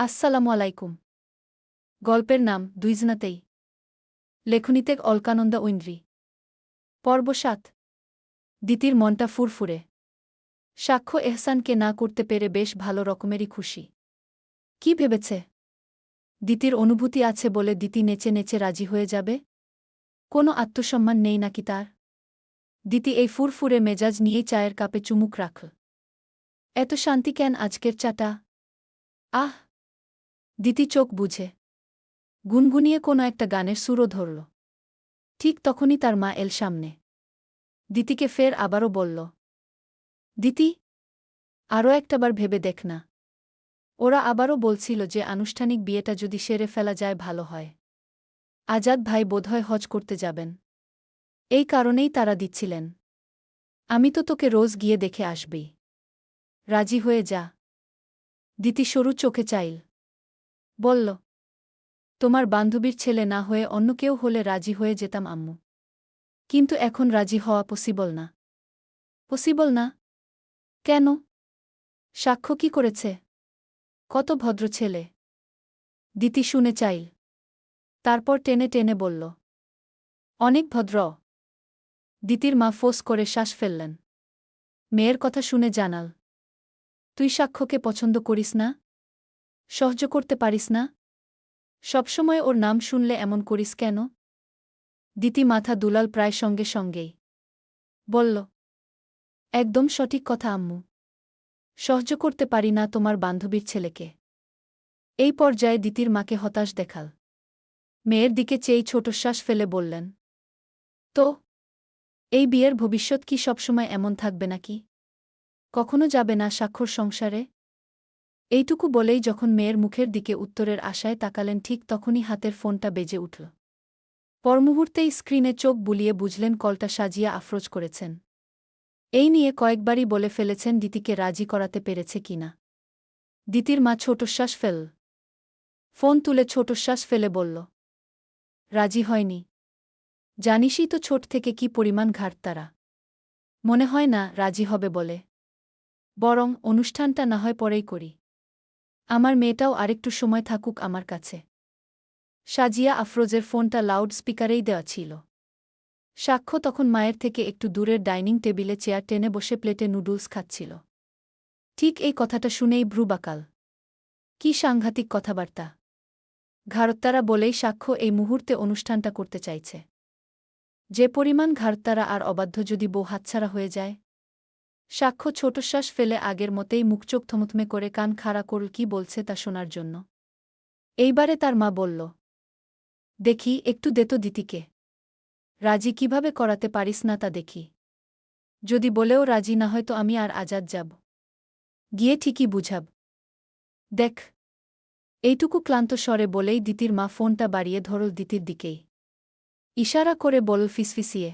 আসসালামু আলাইকুম। গল্পের নাম দুইজনাতেই। লেখনীতে অলকানন্দা ঐন্দ্রী। পর্ব ৭। দিতির মনটা ফুরফুরে। সাক্ষ্য এহসানকে না করতে পেরে বেশ ভালো রকমেরই খুশি। কি ভেবেছে? দিতির অনুভূতি আছে বলে দিতি নেচে নেচে রাজি হয়ে যাবে? কোনো আত্মসম্মান নেই নাকি তার? দিতি এই ফুরফুরে মেজাজ নিয়েই চায়ের কাপে চুমুক রাখল। এত শান্তি কেন আজকের চাটা? আহ! দিতি চোখ বুঝে গুনগুনিয়ে কোনো একটা গানের সুরও ধরল। ঠিক তখনই তার মা এল সামনে। দিতিকে ফের আবারও বলল, দিতি, আরও একটাবার ভেবে দেখ না। ওরা আবারও বলছিল যে আনুষ্ঠানিক বিয়েটা যদি সেরে ফেলা যায় ভালো হয়। আজাদ ভাই বোধহয় হজ করতে যাবেন। এই কারণেই তারা দিচ্ছিলেন। আমি তো তোকে রোজ গিয়ে দেখে আসবেই। রাজি হয়ে যা। দিতি সরু চোখে চাইল। বলল, তোমার বান্ধবীর ছেলে না হয়ে অন্য কেউ হলে রাজি হয়ে যেতাম আম্মু। কিন্তু এখন রাজি হওয়া পসিবল না। পসিবল না? কেন? সাক্ষ্য কি করেছে? কত ভদ্র ছেলে। দিতি শুনে চাইল। তারপর টেনে টেনে বলল, অনেক ভদ্র। দিতির মা ফোঁস করে শ্বাস ফেললেন। মেয়ের কথা শুনে জানাল, তুই সাক্ষ্যকে পছন্দ করিস না? সহ্য করতে পারিস না? সবসময় ওর নাম শুনলে এমন করিস কেন? দিতি মাথা দুলাল প্রায় সঙ্গে সঙ্গেই। বলল, একদম সঠিক কথা আম্মু। সহ্য করতে পারি না তোমার বান্ধবীর ছেলেকে। এই পর্যায়ে দিতির মাকে হতাশ দেখাল। মেয়ের দিকে চেয়েই ছোটশ্বাস ফেলে বললেন, তো এই বিয়ের ভবিষ্যৎ কি সবসময় এমন থাকবে নাকি? কখনো যাবে না সাক্ষর সংসারে? এইটুকু বলেই যখন মেয়ের মুখের দিকে উত্তরের আশায় তাকালেন ঠিক তখনই হাতের ফোনটা বেজে উঠল। পরমুহূর্তেই স্ক্রিনে চোখ বুলিয়ে বুঝলেন কলটা সাজিয়া আফরোজ করেছেন। এই নিয়ে কয়েকবারই বলে ফেলেছেন দিতিকে রাজি করাতে পেরেছে কিনা। দিতির মা ছোটশ্বাস ফেল। ফোন তুলে ছোটশ্বাস ফেলে বলল, রাজি হয়নি। জানিসই তো ছোট থেকে কি পরিমাণ ঘাট তারা। মনে হয় না রাজি হবে বলে। বরং অনুষ্ঠানটা না হয় পরেই করি। আমার মেয়েটাও আরেকটু সময় থাকুক আমার কাছে। সাজিয়া আফরোজের ফোনটা লাউড স্পিকারেই দেওয়া ছিল। সাক্ষ্য তখন মায়ের থেকে একটু দূরের ডাইনিং টেবিলে চেয়ার টেনে বসে প্লেটে নুডলস খাচ্ছিল। ঠিক এই কথাটা শুনেই ভ্রু বাঁকাল। কি সাংঘাতিক কথাবার্তা! ঘাড়ত্তারা বলেই সাক্ষ্য এই মুহূর্তে অনুষ্ঠানটা করতে চাইছে। যে পরিমাণ ঘাড়ত্তারা আর অবাধ্য যদি বউ হাতছাড়া হয়ে যায়। সাক্ষ্য ছোটশ্বাস ফেলে আগের মতেই মুখচোখ থমথমে করে কান খাড়া করল কি বলছে তা শোনার জন্য। এইবারে তার মা বলল, দেখি একটু দে তো দিতিকে। রাজি কিভাবে করাতে পারিস না তা দেখি। যদি বলেও রাজি না হয় তো আমি আর আজাদ যাব। গিয়ে ঠিকই বুঝাব। দেখ। এইটুকু ক্লান্ত স্বরে বলেই দিতির মা ফোনটা বাড়িয়ে ধরল দিতির দিকেই। ইশারা করে বলল ফিসফিসিয়ে,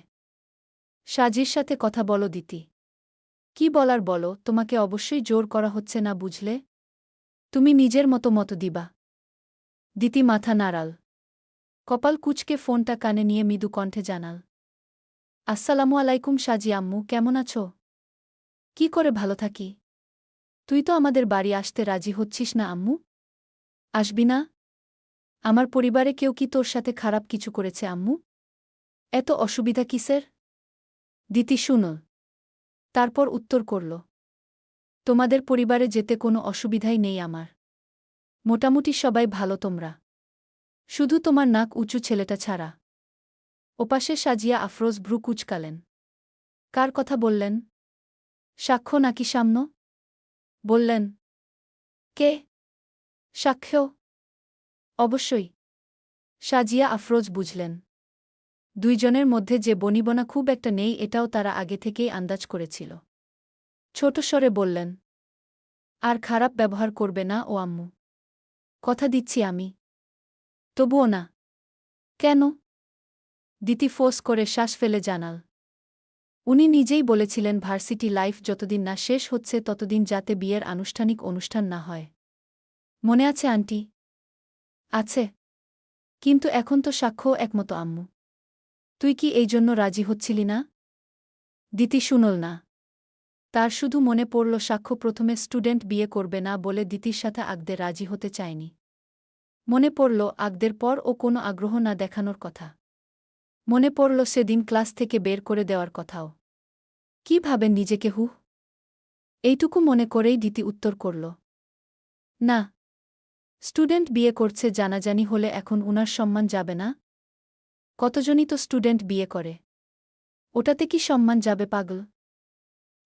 সাজির সাথে কথা বলো দিতি। কি বলার বলো, তোমাকে অবশ্যই জোর করা হচ্ছে না বুঝলে। তুমি নিজের মতো দিবা। দিতি মাথা নাড়াল। কপাল কুঁচকে ফোনটা কানে নিয়ে মৃদু কণ্ঠে জানাল, আসসালামু আলাইকুম সাজি আম্মু, কেমন আছো? কি করে ভালো থাকি? তুই তো আমাদের বাড়ি আসতে রাজি হচ্ছিস না আম্মু। আসবি না? আমার পরিবারে কেউ কি তোর সাথে খারাপ কিছু করেছে আম্মু? এত অসুবিধা কিসের? দিতি শুনল। তারপর উত্তর করল, তোমাদের পরিবারে যেতে কোনো অসুবিধাই নেই আমার। মোটামুটি সবাই ভালো তোমরা। শুধু তোমার নাক উঁচু ছেলেটা ছাড়া। ওপাশে সাজিয়া আফরোজ ভ্রু কুঁচকালেন। কার কথা বললেন? সাক্ষ্য নাকি সামনে? বললেন, কে? সাক্ষ্য? অবশ্যই। সাজিয়া আফরোজ বুঝলেন। দুইজনের মধ্যে যে বনিবনা খুব একটা নেই এটাও তারা আগে থেকেই আন্দাজ করেছিল। ছোট স্বরে বললেন, আর খারাপ ব্যবহার করবে না ও আম্মু। কথা দিচ্ছি আমি। তবুও না। কেন? দিতি ফোঁস করে শ্বাস ফেলে জানাল, উনি নিজেই বলেছিলেন ভার্সিটি লাইফ যতদিন না শেষ হচ্ছে ততদিন যাতে বিয়ের আনুষ্ঠানিক অনুষ্ঠান না হয়। মনে আছে আন্টি? আছে। কিন্তু এখন তো সাক্ষ্যও একমত আম্মু। তুই কি এই জন্য রাজি হচ্ছিলি না? দিতি শুনল না। তার শুধু মনে পড়ল সাক্ষ্য প্রথমে স্টুডেন্ট বিয়ে করবে না বলে দিতির সাথে আগদে রাজি হতে চায়নি। মনে পড়ল আগদের পর ও কোনো আগ্রহ না দেখানোর কথা। মনে পড়ল সেদিন ক্লাস থেকে বের করে দেওয়ার কথাও। কি ভাবেন নিজেকে হু? এইটুকু মনে করেই দিতি উত্তর করল, না। স্টুডেন্ট বিয়ে করছে জানাজানি হলে এখন উনার সম্মান যাবে না? কতজনই তো স্টুডেন্ট বিয়ে করে। ওটাতে কি সম্মান যাবে পাগল?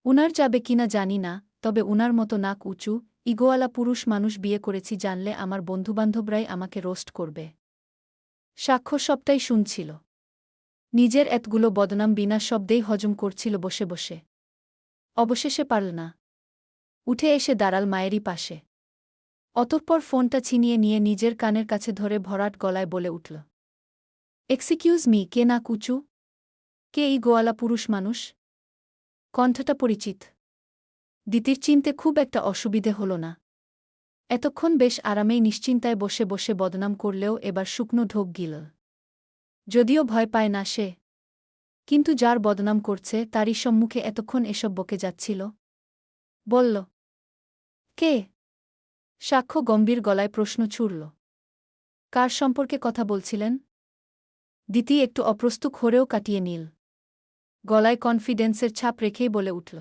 উনার যাবে কিনা জানি না, তবে উনার মতো নাক উঁচু ইগোয়ালা পুরুষ মানুষ বিয়ে করেছি জানলে আমার বন্ধুবান্ধবরাই আমাকে রোস্ট করবে। সাক্ষ্য সবটাই শুনছিল। নিজের এতগুলো বদনাম বিনা শব্দেই হজম করছিল বসে বসে। অবশেষে পারল না। উঠে এসে দাঁড়াল মায়েরই পাশে। অতঃপর ফোনটা ছিনিয়ে নিয়ে নিজের কানের কাছে ধরে ভরাট গলায় বলে উঠল, এক্সকিউজ মি, কে নাক উঁচু? কে এই গোয়ালা পুরুষ মানুষ? কণ্ঠটা পরিচিত। দিতির চিনতে খুব একটা অসুবিধে হল না। এতক্ষণ বেশ আরামেই নিশ্চিন্তায় বসে বসে বদনাম করলেও এবার শুকনো ঢোক গিল। যদিও ভয় পায় না সে, কিন্তু যার বদনাম করছে তারই সম্মুখে এতক্ষণ এসব বকে যাচ্ছিল। বলল, কে? সাক্ষ্য গম্ভীর গলায় প্রশ্ন ছুড়ল। কার সম্পর্কে কথা বলছিলেন? দিতি একটু অপ্রস্তুত হরেও কাটিয়ে নিল। গলায় কনফিডেন্সের ছাপ রেখেই বলে উঠল,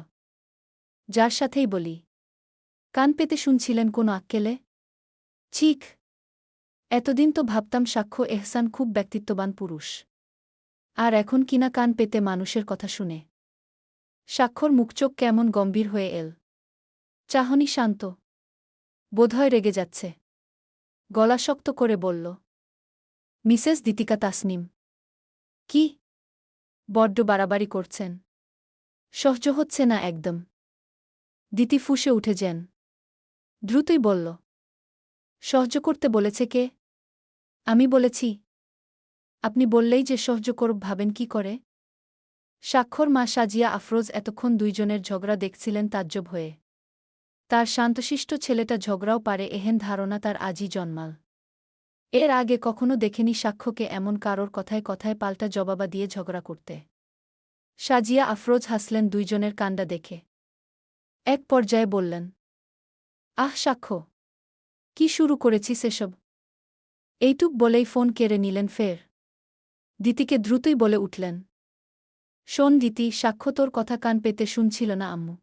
যার সাথেই বলি। কান পেতে শুনছিলেন কোনো আক্কেলে? ঠিক। এতদিন তো ভাবতাম সাক্ষ্য এহসান খুব ব্যক্তিত্ববান পুরুষ। আর এখন কিনা কান পেতে মানুষের কথা শুনে। সাক্ষ্যর মুখচোখ কেমন গম্ভীর হয়ে এল। চাহনি শান্ত। বোধহয় রেগে যাচ্ছে। গলা শক্ত করে বলল, মিসেস দিতিকা তাসনিম। কি? বড্ড বাড়াবাড়ি করছেন। সহ্য হচ্ছে না একদম। দিতি ফুঁসে উঠে যেন। দ্রুতই বলল, সহ্য করতে বলেছে কে? আমি বলেছি। আপনি বললেই যে সহ্য করব ভাবেন কি করে? সাক্ষর মা সাজিয়া আফরোজ এতক্ষণ দুইজনের ঝগড়া দেখছিলেন তাজ্জব হয়ে। তার শান্তশিষ্ট ছেলেটা ঝগড়াও পারে এহেন ধারণা তার আজই জন্মাল। এর আগে কখনো দেখেনি সাক্ষ্যকে এমন কারোর কথায় কথায় পাল্টা জবাবা দিয়ে ঝগড়া করতে। সাজিয়া আফরোজ হাসলেন দুইজনের কাণ্ডা দেখে। এক পর্যায়ে বললেন, আহ সাক্ষ্য, কি শুরু করেছিস এসব? এইটুক বলেই ফোন কেড়ে নিলেন ফের। দিতিকে দ্রুতই বলে উঠলেন, শোন দিতি, সাক্ষ্য তোর কথা কান পেতে শুনছিল না আম্মু।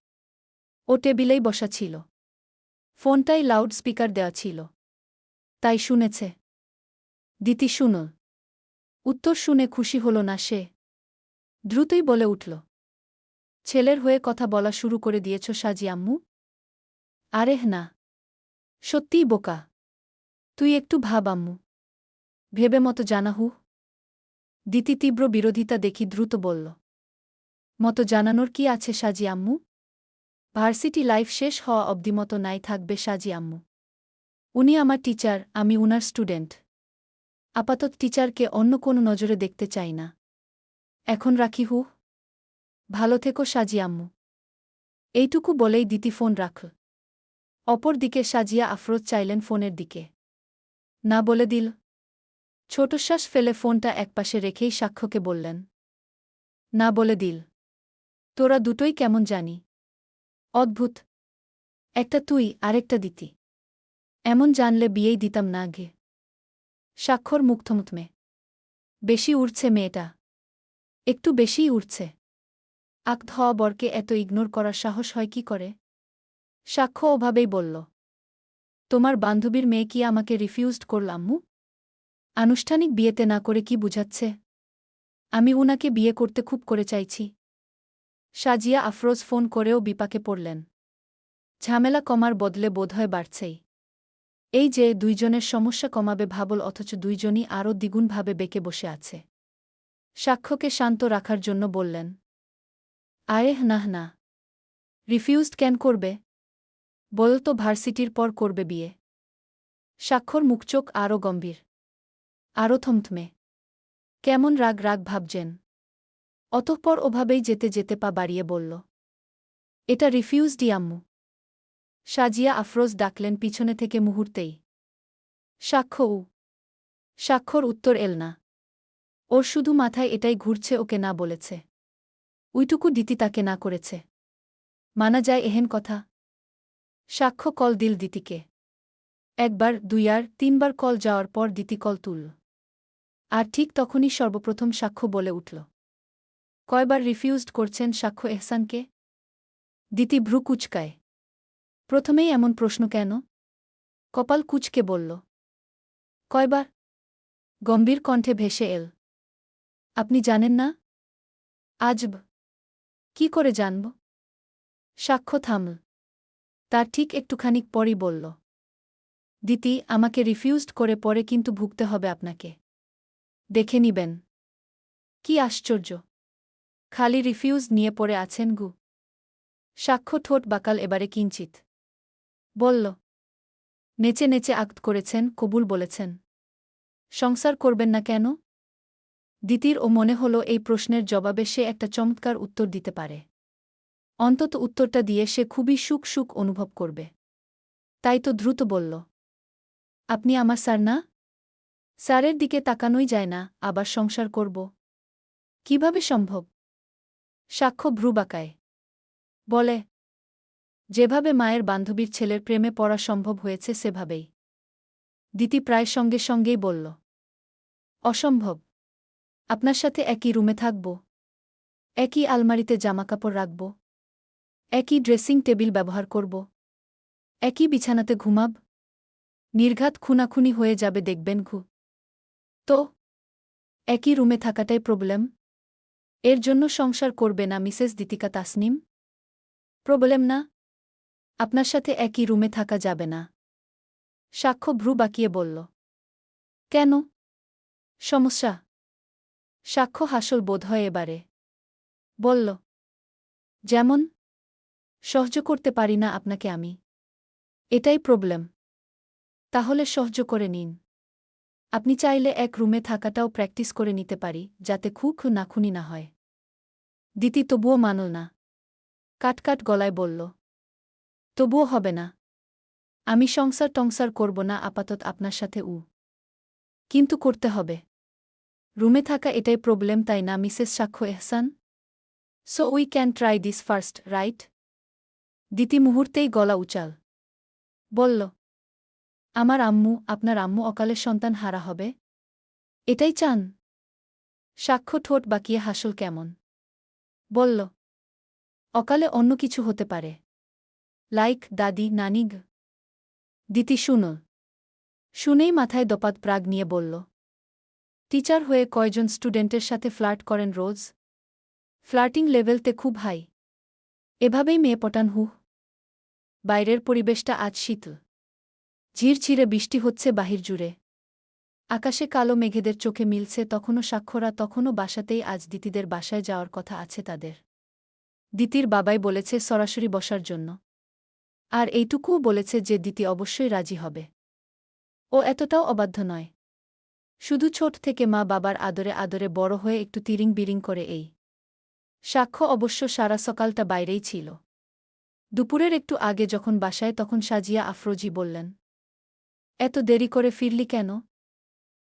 ও টেবিলেই বসা ছিল। ফোনটাই লাউড স্পিকার দেওয়া ছিল। তাই শুনেছে। দিতি শুনল। উত্তর শুনে খুশি হল না সে। দ্রুতই বলে উঠল, ছেলের হয়ে কথা বলা শুরু করে দিয়েছ সাজি আম্মু? আরেহ না। সত্যিই বোকা। তুই একটু ভাব আম্মু। ভেবে মতো জানা হু? দিতি তীব্র বিরোধিতা দেখি দ্রুত বলল, মতো জানানোর কি আছে সাজি আম্মু? ভার্সিটি লাইফ শেষ হওয়া অবধি মতো নাই থাকবে সাজি আম্মু। উনি আমার টিচার, আমি উনার স্টুডেন্ট। আপাতত টিচারকে অন্য কোনো নজরে দেখতে চাই না। এখন রাখি হু? ভালো থেকো সাজি আম্মু। এইটুকু বলেই দিতি ফোন রাখল। অপর দিকে সাজিয়া আফরোজ চাইলেন ফোনের দিকে। না বলে দিল। ছোটশ্বাস ফেলে ফোনটা একপাশে রেখেই সাক্ষ্যকে বললেন, না বলে দিল। তোরা দুটোই কেমন জানি। অদ্ভুত। একটা তুই, আরেকটা দিতি। এমন জানলে বিয়েই দিতাম না গে। সাক্ষর মুগ্ধমুতমে। বেশি উড়ছে মেয়েটা। একটু বেশিই উড়ছে। আকধ হওয়া বরকে এত ইগনোর করার সাহস হয় কি করে? সাক্ষ্য ওভাবেই বলল, তোমার বান্ধবীর মেয়ে কি আমাকে রিফিউজড করল আম্মু? আনুষ্ঠানিক বিয়েতে না করে কি বুঝাচ্ছে? আমি উনাকে বিয়ে করতে খুব করে চাইছি। সাজিয়া আফরোজ ফোন করেও বিপাকে পড়লেন। ঝামেলা কমার বদলে বোধহয় বাড়ছেই। এই যে দুইজনের সমস্যা কমাবে ভাবল অথচ দুইজনই আরও দ্বিগুণভাবে বেঁকে বসে আছে। সাক্ষ্যকে শান্ত রাখার জন্য বললেন, আয়েহ নাহ না। রিফিউজড কেন করবে? বল তো ভার্সিটির পর করবে বিয়ে। সাক্ষর মুখচোখ আরও গম্ভীর। আরও থমথমে। কেমন রাগ রাগ ভাবছেন। অতঃপর ওভাবেই যেতে যেতে পা বাড়িয়ে বলল, এটা রিফিউজডই আম্মু। সাজিয়া আফরোজ ডাকলেন পিছনে থেকে মুহূর্তেই। সাক্ষ্য উ। সাক্ষর উত্তর এল না। ওর শুধু মাথায় এটাই ঘুরছে ওকে না বলেছে। উইটুকু দিতি তাকে না করেছে। মানা যায় এহেন কথা? সাক্ষ্য কল দিল দিতিকে। একবার, দুইবার, তিনবার কল যাওয়ার পর দিতি কল তুলল। আর ঠিক তখনই সর্বপ্রথম সাক্ষ্য বলে উঠল। কয়বার রিফিউজড করছেন সাক্ষ্য এহসানকে? দিতি ভ্রু কুচকায়। প্রথমেই এমন প্রশ্ন কেন? কপাল কুচকে বলল। কয়বার? গম্ভীর কণ্ঠে ভেসে এল। আপনি জানেন না? আজব! কি করে জানব? সাক্ষ্য থামল। তার ঠিক একটুখানিক পরই বলল। দিতি, আমাকে রিফিউজড করে পরে কিন্তু ভুগতে হবে আপনাকে। দেখে নিবেন। কি আশ্চর্য! খালি রিফিউজ নিয়ে পড়ে আছেন গু। সাক্ষ্য ঠোঁট বাকাল এবারে কিঞ্চিত। বলল। নেচে নেচে আক্ত করেছেন, কবুল বলেছেন। সংসার করবেন না কেন? দিতির ও মনে হল এই প্রশ্নের জবাবে সে একটা চমৎকার উত্তর দিতে পারে। অন্তত উত্তরটা দিয়ে সে খুবই সুখ সুখ অনুভব করবে। তাই তো দ্রুত বলল। আপনি আমার স্যার না? স্যারের দিকে তাকানোই যায় না, আবার সংসার করব? কিভাবে সম্ভব? সাক্ষ্য ভ্রু বাঁকায়। বলে। যেভাবে মায়ের বান্ধবীর ছেলের প্রেমে পড়া সম্ভব হয়েছে সেভাবেই। দিতি প্রায় সঙ্গে সঙ্গেই বলল। অসম্ভব। আপনার সাথে একই রুমে থাকব, একই আলমারিতে জামাকাপড় রাখব, একই ড্রেসিং টেবিল ব্যবহার করব, একই বিছানাতে ঘুমাব। নির্ঘাত খুনাখুনি হয়ে যাবে দেখবেন ঘু। তো একই রুমে থাকাটাই প্রবলেম? এর জন্য সংসার করবে না মিসেস দিতিকা তাসনিম? প্রবলেম না? আপনার সাথে একই রুমে থাকা যাবে না। সাক্ষ্য ভ্রু বাঁকিয়ে বলল। কেন? সমস্যা? সাক্ষ্য হাসল বোধ হয় এবারে। বলল। যেমন? সহ্য করতে পারি না আপনাকে আমি। এটাই প্রবলেম। তাহলে সহ্য করে নিন। আপনি চাইলে এক রুমে থাকাটাও প্র্যাকটিস করে নিতে পারি, যাতে খুখ নাখুনি না হয়। দিতি তবুও মানল না। কাটকাট গলায় বলল। তবুও হবে না। আমি সংসার টংসার করব না আপাতত আপনার সাথে। কিন্তু করতে হবে। রুমে থাকা এটাই প্রবলেম, তাই না মিসেস সাক্ষ্য এহসান? So we can try this first, right? দিতি মুহূর্তেই গলা উচাল। বলল। আমার আম্মু, আপনার আম্মু অকালে সন্তান হারা হবে? এটাই চান? সাক্ষ্য ঠোঁট বাঁকিয়ে হাসল কেমন। বলল। অকালে অন্য কিছু হতে পারে। লাইক দাদি, নানিগ। দিতি শুনল। শুনেই মাথায় দপাত প্রাগ নিয়ে বলল। টিচার হয়ে কয়জন স্টুডেন্টের সাথে ফ্লার্ট করেন রোজ? ফ্লার্টিং লেভেলতে খুব হাই। এভাবেই মেয়ে পটান হু। বাইরের পরিবেশটা আজ শীতল। ঝিরঝিরে বৃষ্টি হচ্ছে বাহির জুড়ে। আকাশে কালো মেঘেদের চোখে মিলছে তখনও সাক্ষ্যরা তখনও বাসাতেই আজ দিতিদের বাসায় যাওয়ার কথা আছে তাদের। দিতির বাবাই বলেছে সরাসরি বসার জন্য। আর এইটুকুও বলেছে যে দিতি অবশ্যই রাজি হবে। ও এতটাও অবাধ্য নয়। শুধু ছোট থেকে মা বাবার আদরে আদরে বড় হয়ে একটু তিরিং বিরিং করে এই। সাক্ষ্য অবশ্য সারা সকালটা বাইরেই ছিল। দুপুরের একটু আগে যখন বাসায় তখন সাজিয়া আফরোজি বললেন। এত দেরি করে ফিরলি কেন?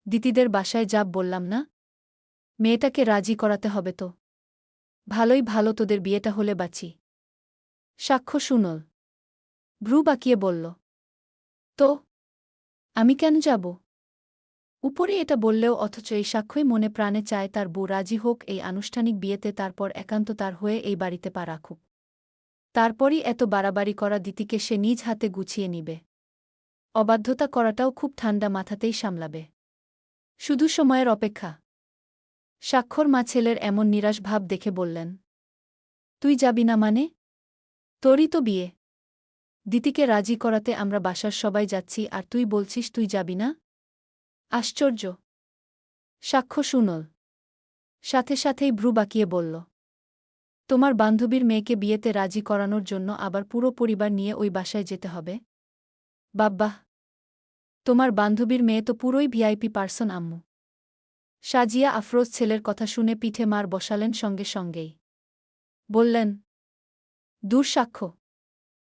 দিতিদের বাসায় যাব বললাম না? মেয়েটাকে রাজি করাতে হবে তো। ভালোই ভালো, তোদের বিয়েটা হলে বাঁচি। সাক্ষ্য শুনল। ভ্রু বাঁকিয়ে বলল। তো আমি কেন যাব? উপরে এটা বললেও অথচ এই সাক্ষ্যই মনে প্রাণে চায় তার বউ রাজি হোক এই আনুষ্ঠানিক বিয়েতে, তারপর একান্ত তার হয়ে এই বাড়িতে পা রাখুক। তারপরই এত বাড়াবাড়ি করা দিতিকে সে নিজ হাতে গুছিয়ে নিবে। অবাধ্যতা করাটাও খুব ঠান্ডা মাথাতেই সামলাবে। শুধু সময়ের অপেক্ষা। সাক্ষর মা ছেলের এমন নিরাশ ভাব দেখে বললেন। তুই যাবি না মানে? তোরই তো বিয়ে। দিতিকে রাজি করাতে আমরা বাসার সবাই যাচ্ছি আর তুই বলছিস তুই যাবি না? আশ্চর্য! সাক্ষ্য শুনল। সাথে সাথেই ভ্রু বাঁকিয়ে বলল। তোমার বান্ধবীর মেয়েকে বিয়েতে রাজি করানোর জন্য আবার পুরো পরিবার নিয়ে ওই বাসায় যেতে হবে? বাব্বাহ! তোমার বান্ধবীর মেয়ে তো পুরোই ভিআইপি পার্সন আম্মু। সাজিয়া আফরোজ ছেলের কথা শুনে পিঠে মার বসালেন সঙ্গে সঙ্গেই। বললেন। দূর সাক্ষ্য!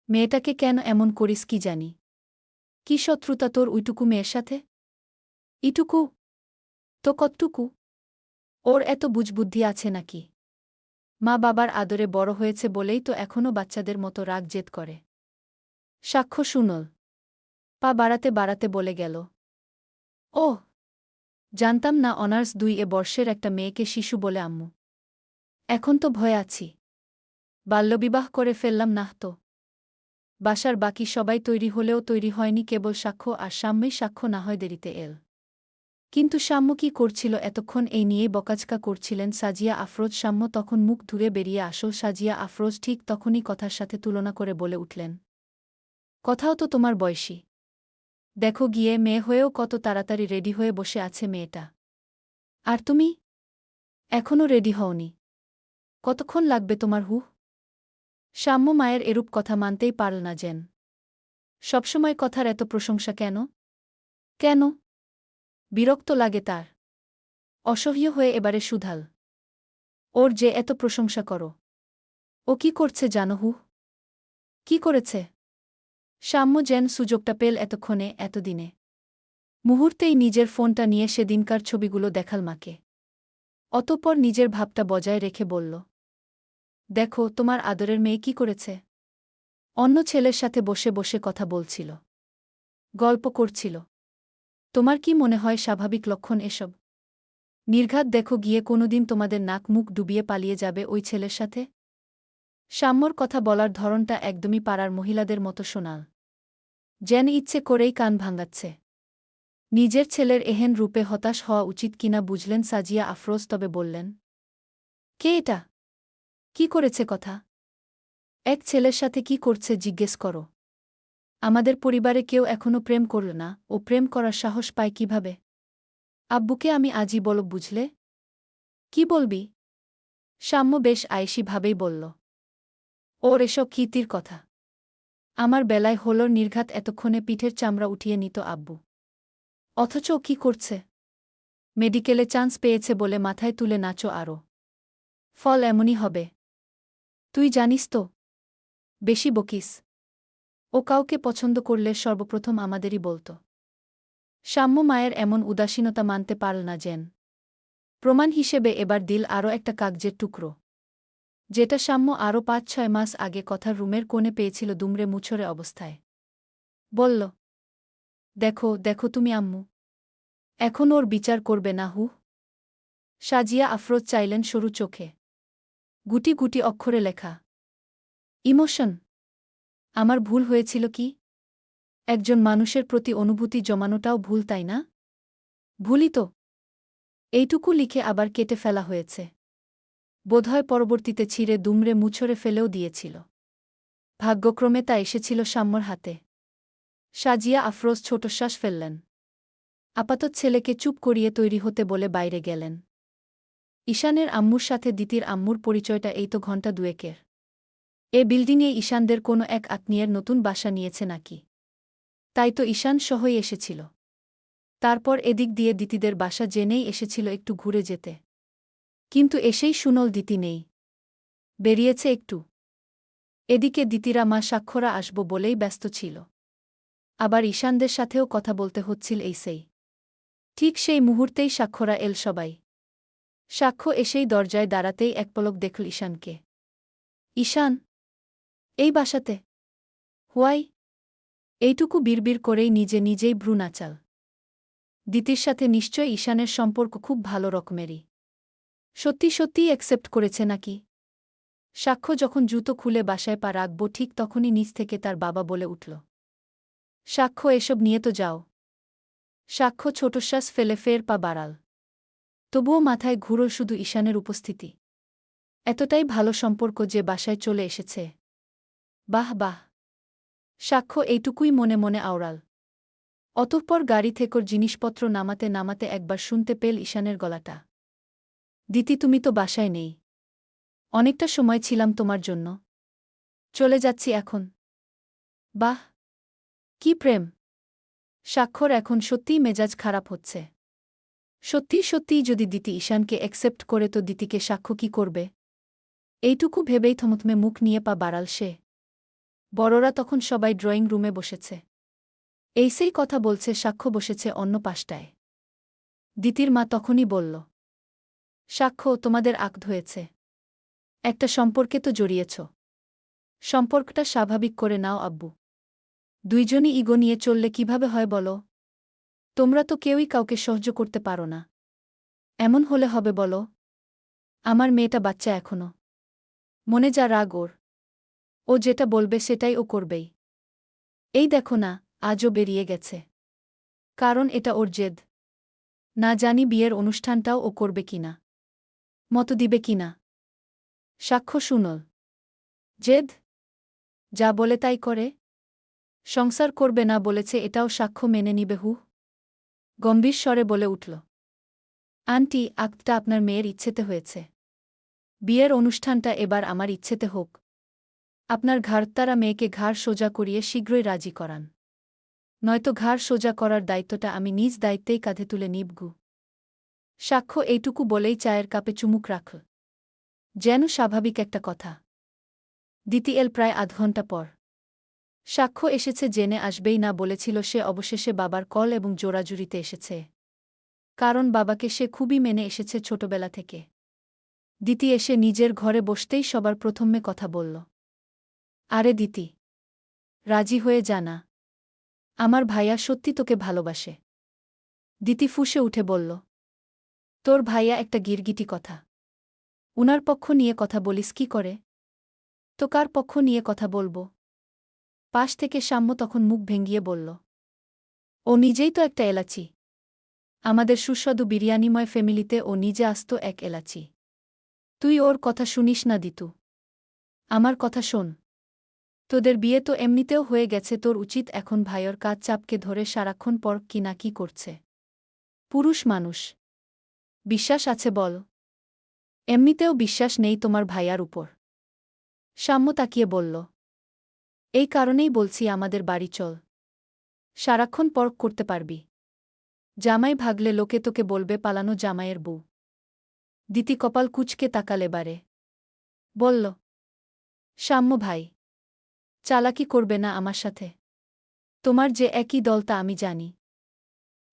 মেয়েটাকে কেন এমন করিস কি জানি। কি শত্রুতা তোর ওইটুকু মেয়ের সাথে? ইটুকু? তো কতটুকু? ওর এত বুঝবুদ্ধি আছে নাকি? মা বাবার আদরে বড় হয়েছে বলেই তো এখনও বাচ্চাদের মতো রাগ জেদ করে। সাক্ষ্য শুনল। পা বাড়াতে বাড়াতে বলে গেল, ওহ, জানতাম না অনার্স 2 বর্ষের একটা মেয়েকে শিশু বলে আম্মু। এখন তো ভয়ে আছি। বাল্যবিবাহ করে ফেললাম না তো। বাসার বাকি সবাই তৈরি হলেও তৈরি হয়নি কেবল সাক্ষ্য আর সাম্যই সাক্ষ্য না হয় দেরিতে এল। কিন্তু সাম্য কি করছিল এতক্ষণ এই নিয়েই বকাঝকা করছিলেন সাজিয়া আফরোজ। সাম্য তখন মুখ ধুয়ে বেরিয়ে আসল সাজিয়া আফরোজ ঠিক তখনই কথার সাথে তুলনা করে বলে উঠলেন, কথাও তো তোমার বয়সী। দেখো গিয়ে মেয়ে হয়েও কত তাড়াতাড়ি রেডি হয়ে বসে আছে মেয়েটা। আর তুমি এখনও রেডি হওনি। কতক্ষণ লাগবে তোমার সাম্য মায়ের এরূপ কথা মানতেই পারল না যেন। সবসময় কথার এত প্রশংসা কেন? কেন? বিরক্ত লাগে তার। অসহ্য হয়ে এবারে শুধাল, ওর যে এত প্রশংসা করো, ও কি করছে জানো কি করেছে? সাম্য যেন সুযোগটা পেল এতক্ষণে এতদিনে। মুহূর্তেই নিজের ফোনটা নিয়ে সেদিনকার ছবিগুলো দেখাল মাকে। অতঃপর নিজের ভাবটা বজায় রেখে বলল, দেখো তোমার আদরের মেয়ে কি করেছে। অন্য ছেলের সাথে বসে বসে কথা বলছিল, গল্প করছিল। তোমার কি মনে হয় স্বাভাবিক লক্ষণ এসব? নির্ঘাত দেখো গিয়ে কোনোদিন তোমাদের নাক মুখ ডুবিয়ে পালিয়ে যাবে ওই ছেলের সাথে। সাম্যর কথা বলার ধরনটা একদমই পাড়ার মহিলাদের মতো শোনাল, যেন ইচ্ছে করেই কান ভাঙাচ্ছে। নিজের ছেলের এহেন রূপে হতাশ হওয়া উচিত কিনা বুঝলেন সাজিয়া আফরোজ, তবে বললেন, কে এটা? কি করেছে কথা? এক ছেলের সাথে কি করছে জিজ্ঞেস করো। আমাদের পরিবারে কেউ এখনো প্রেম করল না, ও প্রেম করার সাহস পায় কিভাবে? আব্বুকে আমি আজই বলব বুঝলে। কি বলবি? সাম্য বেশ আয়েশিভাবেই বলল, ওর এসব কীর্তির কথা। আমার বেলায় হল নির্ঘাত এতক্ষণে পিঠের চামড়া উঠিয়ে নিত আব্বু। অথচ ও কি করছে? মেডিকেলে চান্স পেয়েছে বলে মাথায় তুলে নাচো আরও। ফল এমনই হবে। তুই জানিস তো। বেশি বকিস। ও কাউকে পছন্দ করলে সর্বপ্রথম আমাদেরই বলত। সাম্য মায়ের এমন উদাসীনতা মানতে পারল না যেন। প্রমাণ হিসেবে এবার দিল আরও একটা কাগজের টুকরো, যেটা সাম্য আরও 5-6 মাস আগে কথার রুমের কোণে পেয়েছিল দুমড়ে মুছড়ে অবস্থায়। বলল, দেখো দেখো তুমি আম্মু। এখন ওর বিচার করবে না সাজিয়া আফরোজ চাইলেন সরু চোখে। গুটি গুটি অক্ষরে লেখা, ইমোশন। আমার ভুল হয়েছিল কি? একজন মানুষের প্রতি অনুভূতি জমানোটাও ভুল, তাই না? ভুলই তো। এইটুকু লিখে আবার কেটে ফেলা হয়েছে। বোধহয় পরবর্তীতে ছিঁড়ে দুমড়ে মুছড়ে ফেলেও দিয়েছিল। ভাগ্যক্রমে তা এসেছিল সাম্যর হাতে। সাজিয়া আফরোজ ছোটশ্বাস ফেললেন। আপাতত ছেলেকে চুপ করিয়ে তৈরি হতে বলে বাইরে গেলেন। ঈশানের আম্মুর সাথে দিতির আম্মুর পরিচয়টা এই তো ঘণ্টা দুয়েকের। এ বিল্ডিংয়ে ঈশানদের কোনো এক আত্মীয়ের নতুন বাসা নিয়েছে নাকি? তাই তো ঈশান সহই এসেছিল। তারপর এদিক দিয়ে দিতিদের বাসা জেনেই এসেছিল একটু ঘুরে যেতে। কিন্তু এসেই শুনল দিতি নেই। বেরিয়েছে একটু। এদিকে দিতিরা মা সাক্ষরা আসব বলেই ব্যস্ত ছিল। আবার ঈশানদের সাথেও কথা বলতে হচ্ছিল সেই। ঠিক সেই মুহূর্তেই সাক্ষরা এল সবাই। সাক্ষ্য এসেই দরজায় দাঁড়াতেই এক পলক দেখল ঈশানকে। ঈশান, এই বাসাতে? হোয়াই? এইটুকু বিড়বিড় করেই নিজে নিজেই ভ্রু নাচাল। দিতির সাথে নিশ্চয় ঈশানের সম্পর্ক খুব ভালো রকমেরই। সত্যি সত্যিই অ্যাকসেপ্ট করেছে নাকি? সাক্ষ্য যখন জুতো খুলে বাসায় পা রাখব ঠিক তখনই নিচ থেকে তার বাবা বলে উঠল, সাক্ষ্য এসব নিয়ে তো যাও। সাক্ষ্য ছোটশ্বাস ফেলে ফের পা বাড়াল। তবুও মাথায় ঘুরল শুধু ঈশানের উপস্থিতি। এতটাই ভালো সম্পর্ক যে বাসায় চলে এসেছে। বাহ বাহ। সাক্ষ্য এইটুকুই মনে মনে আওড়াল। অতঃপর গাড়ি থেকের জিনিসপত্র নামাতে নামাতে একবার শুনতে পেল ঈশানের গলাটা, দিতি তুমি তো বাসায় নেই। অনেকটা সময় ছিলাম তোমার জন্য। চলে যাচ্ছি এখন। বাহ, কি প্রেম! সাক্ষর এখন সত্যিই মেজাজ খারাপ হচ্ছে। সত্যি সত্যিই যদি দিতি ঈশানকে অ্যাকসেপ্ট করে তো দিতিকে সাক্ষ্য কি করবে? এইটুকু ভেবেই থমথমে মুখ নিয়ে পা বাড়াল সে। বড়রা তখন সবাই ড্রয়িং রুমে বসেছে। এই সেই কথা বলছে, সাক্ষ্য বসেছে অন্য পাশটায়। দিতির মা তখনই বলল, সাক্ষ্য তোমাদের আক্ত হয়েছে। একটা সম্পর্কে তো জড়িয়েছ। সম্পর্কটা স্বাভাবিক করে নাও আব্বু। দুইজনই ইগো নিয়ে চললে কিভাবে হয় বলো? তোমরা তো কেউই কাউকে সহ্য করতে পারো না। এমন হলে হবে বলো? আমার মেয়েটা বাচ্চা এখনো। মনে যা রাগ ওর। ও যেটা বলবে সেটাই ও করবেই। এই দেখো না, আজও বেরিয়ে গেছে। কারণ এটা ওর জেদ। না জানি বিয়ের অনুষ্ঠানটাও ও করবে কিনা। মত দিবে কিনা। সাক্ষ্য শুনল। জেদ? যা বলে তাই করে? সংসার করবে না বলেছে এটাও সাক্ষ্য মেনে নিবে হু? গম্ভীর স্বরে বলে উঠল। আন্টি, আক্তটা আপনার মেয়ের ইচ্ছেতে হয়েছে। বিয়ের অনুষ্ঠানটা এবার আমার ইচ্ছেতে হোক। আপনার ঘাড়তারা মেয়েকে ঘাড় সোজা করিয়ে শীঘ্রই রাজি করান। নয়তো ঘাড় সোজা করার দায়িত্বটা আমি নিজ দায়িত্বেই কাঁধে তুলে নিবগু। সাক্ষ্য এইটুকু বলেই চায়ের কাপে চুমুক রাখল। যেন স্বাভাবিক একটা কথা। দ্বিতীয় প্রায় আধ ঘণ্টা পর সাক্ষ্য এসেছে জেনে আসবেই না বলেছিল সে অবশেষে বাবার কল এবং জোরাজুরিতে এসেছে। কারণ বাবাকে সে খুবই মেনে এসেছে ছোটবেলা থেকে। দিতি এসে নিজের ঘরে বসতেই সবার প্রথমে কথা বলল। আরে দিতি, রাজি হয়ে জানা। আমার ভাইয়া সত্যি তোকে ভালোবাসে। দিতি ফুঁসে উঠে বলল। তোর ভাইয়া একটা গিরগিটি কথা। উনার পক্ষ নিয়ে কথা বলিস কি করে? তো কার পক্ষ নিয়ে কথা বলবো? পাশ থেকে সাম্য তখন মুখ ভেঙ্গিয়ে বলল। ও নিজেই তো একটা এলাচি। আমাদের সুস্বাদু বিরিয়ানিময় ফ্যামিলিতে ও নিজে আসত এক এলাচি। তুই ওর কথা শুনিস না দিতু। আমার কথা শোন। তোদের বিয়ে তো এমনিতেও হয়ে গেছে, তোর উচিত এখন ভাইয়ের কাজ চাপকে ধরে সারাক্ষণ পর কি না কি করছে। পুরুষ মানুষ। বিশ্বাস আছে বল? এমনিতেও বিশ্বাস নেই তোমার ভাইয়ার উপর। সাম্য তাকিয়ে বলল। এই কারণেই বলছি আমাদের বাড়ি চল। সারাক্ষণ পর্ক করতে পারবি। জামাই ভাগলে লোকে তোকে বলবে পালানো জামাইয়ের বউ। দিতি কপাল কুঁচকে তাকালে বারে। বলল। সাম্য ভাই, চালাকি করবে না আমার সাথে। তোমার যে একই দল তা আমি জানি।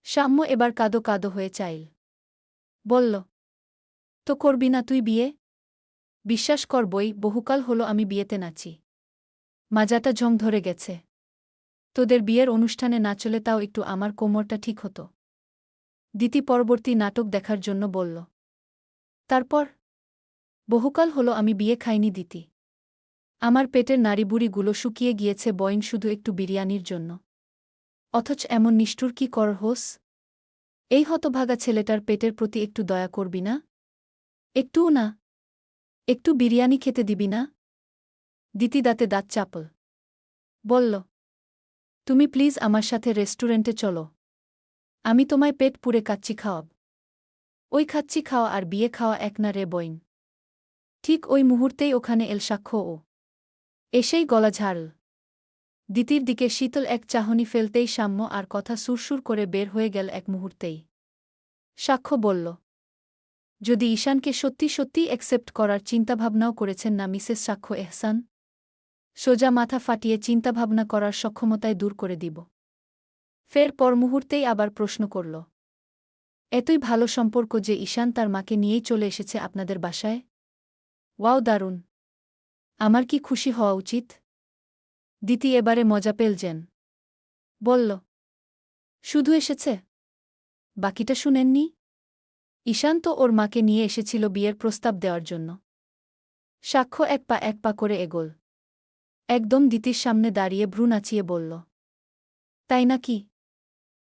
সাম্য এবার কাদো কাদো হয়ে চাইল। বলল। তো করবি না তুই বিয়ে? বিশ্বাস কর বই, বহুকাল হলো আমি বিয়েতে নাচি। মাজাটা ঝং ধরে গেছে। তোদের বিয়ের অনুষ্ঠানে না চলে তাও একটু আমার কোমরটা ঠিক হতো। দিতি পরবর্তী নাটক দেখার জন্য বলল। তারপর? বহুকাল হলো আমি বিয়ে খাইনি দিতি। আমার পেটের নাড়িবুড়িগুলো শুকিয়ে গিয়েছে বইন শুধু একটু বিরিয়ানির জন্য। অথচ এমন নিষ্ঠুর কি কর হোস? এই হতভাগা ছেলেটার পেটের প্রতি একটু দয়া করবি না? একটুও না? একটু বিরিয়ানি খেতে দিবি না? দিতি দাঁতে দাঁত চাপল। বলল। তুমি প্লিজ আমার সাথে রেস্টুরেন্টে চলো। আমি তোমায় পেট পুরে কাচ্চি খাওয়াব। ওই খাচ্চি খাওয়া আর বিয়ে খাওয়া এক না রে বইন। ঠিক ওই মুহূর্তেই ওখানে এল সাক্ষ্য ও। এসেই গলা ঝাড়ল। দিতির দিকে শীতল এক চাহনি ফেলতেই সাম্য আর কথা সুরসুর করে বের হয়ে গেল এক মুহূর্তেই। সাক্ষ্য বলল। যদি ঈশানকে সত্যি সত্যিই অ্যাকসেপ্ট করার চিন্তাভাবনাও করেছেন না মিসেস সাক্ষ্য এহসান? সোজা মাথা ফাটিয়ে চিন্তাভাবনা করার সক্ষমতায় দূর করে দিব। ফের পর মুহূর্তেই আবার প্রশ্ন করল। এতই ভালো সম্পর্ক যে ঈশান তার মাকে নিয়েই চলে এসেছে আপনাদের বাসায়? ওয়াও, দারুণ। আমার কি খুশি হওয়া উচিত? দিতি এবারে মজা পেল যেন। বলল। শুধু এসেছে? বাকিটা শুনেননি? ঈশান তো ওর মাকে নিয়ে এসেছিল বিয়ের প্রস্তাব দেওয়ার জন্য। সাক্ষ্য এক পা করে এগোল। একদম দিতির সামনে দাঁড়িয়ে ভ্রু নাচিয়ে বলল। তাই নাকি?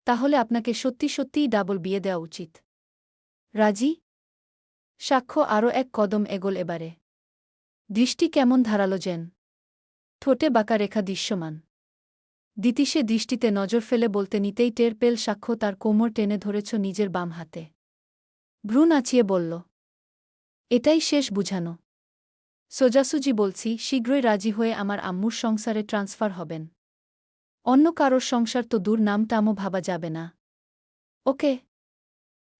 তাহলে আপনাকে সত্যি সত্যিই ডাবল বিয়ে দেওয়া উচিত। রাজি? সাক্ষ্য আরও এক কদম এগোল এবারে। দৃষ্টি কেমন ধারালো যেন। ঠোঁটে বাঁকা রেখা দৃশ্যমান। দিতি সে দৃষ্টিতে নজর ফেলে বলতে নিতেই টের পেল সাক্ষ্য তার কোমর টেনে ধরেছ নিজের বাম হাতে। ভ্রু নাচিয়ে বলল। এটাই শেষ বুঝানো। সোজাসুজি বলছি, শীঘ্রই রাজি হয়ে আমার আম্মুর সংসারে ট্রান্সফার হবেন। অন্য কারোর সংসার তো দূর নামটামও ভাবা যাবে না। ওকে?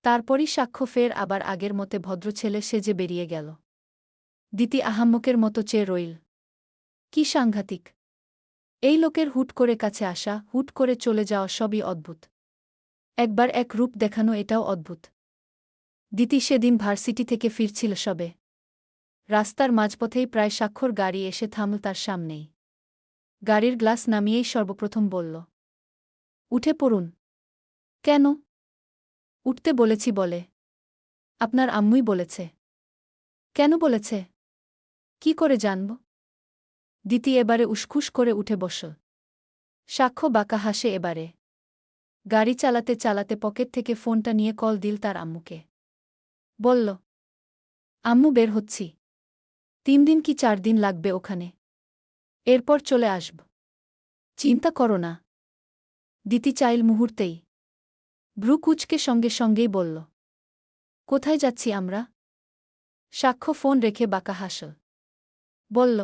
তারপরই সাক্ষ্য ফের আবার আগের মতে ভদ্রছেলে সেজে বেরিয়ে গেল। দিতি আহাম্মকের মতো চেয়ে রইল। কি সাংঘাতিক! এই লোকের হুট করে কাছে আসা, হুট করে চলে যাওয়া সবই অদ্ভুত। একবার এক রূপ দেখানো এটাও অদ্ভুত। দিতি সেদিন ভার্সিটি থেকে ফিরছিল সবে। রাস্তার মাঝপথেই প্রায় স্বাক্ষর গাড়ি এসে থামল তার সামনেই। গাড়ির গ্লাস নামিয়েই সর্বপ্রথম বলল, উঠে পড়ুন। কেন? উঠতে বলেছি বলে। আপনার আম্মুই বলেছে। কেন বলেছে? কি করে জানব? দিতি এবারে উসখুস করে উঠে বসল। সাক্ষ্য বাঁকা হাসে এবারে। গাড়ি চালাতে চালাতে পকেট থেকে ফোনটা নিয়ে কল দিল তার আম্মুকে। বলল, আম্মু বের হচ্ছি। 3 দিন কি 4 দিন লাগবে ওখানে। এরপর চলে আসব। চিন্তা করো না। দিতি চাইল মুহূর্তেই। ভ্রু কুঁচকে সঙ্গে সঙ্গেই বলল, কোথায় যাচ্ছি আমরা? সাক্ষ্য ফোন রেখে বাঁকা হাসল। বলল,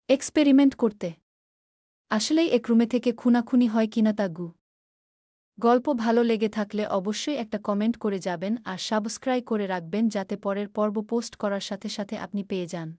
এক্সপেরিমেন্ট করতে। আসলেই এক রুমে থেকে খুনাখুনি হয় কিনা তা গু। গল্প ভালো লেগে থাকলে অবশ্যই একটা কমেন্ট করে যাবেন আর সাবস্ক্রাইব করে রাখবেন যাতে পরের পর্ব পোস্ট করার সাথে সাথে আপনি পেয়ে যান।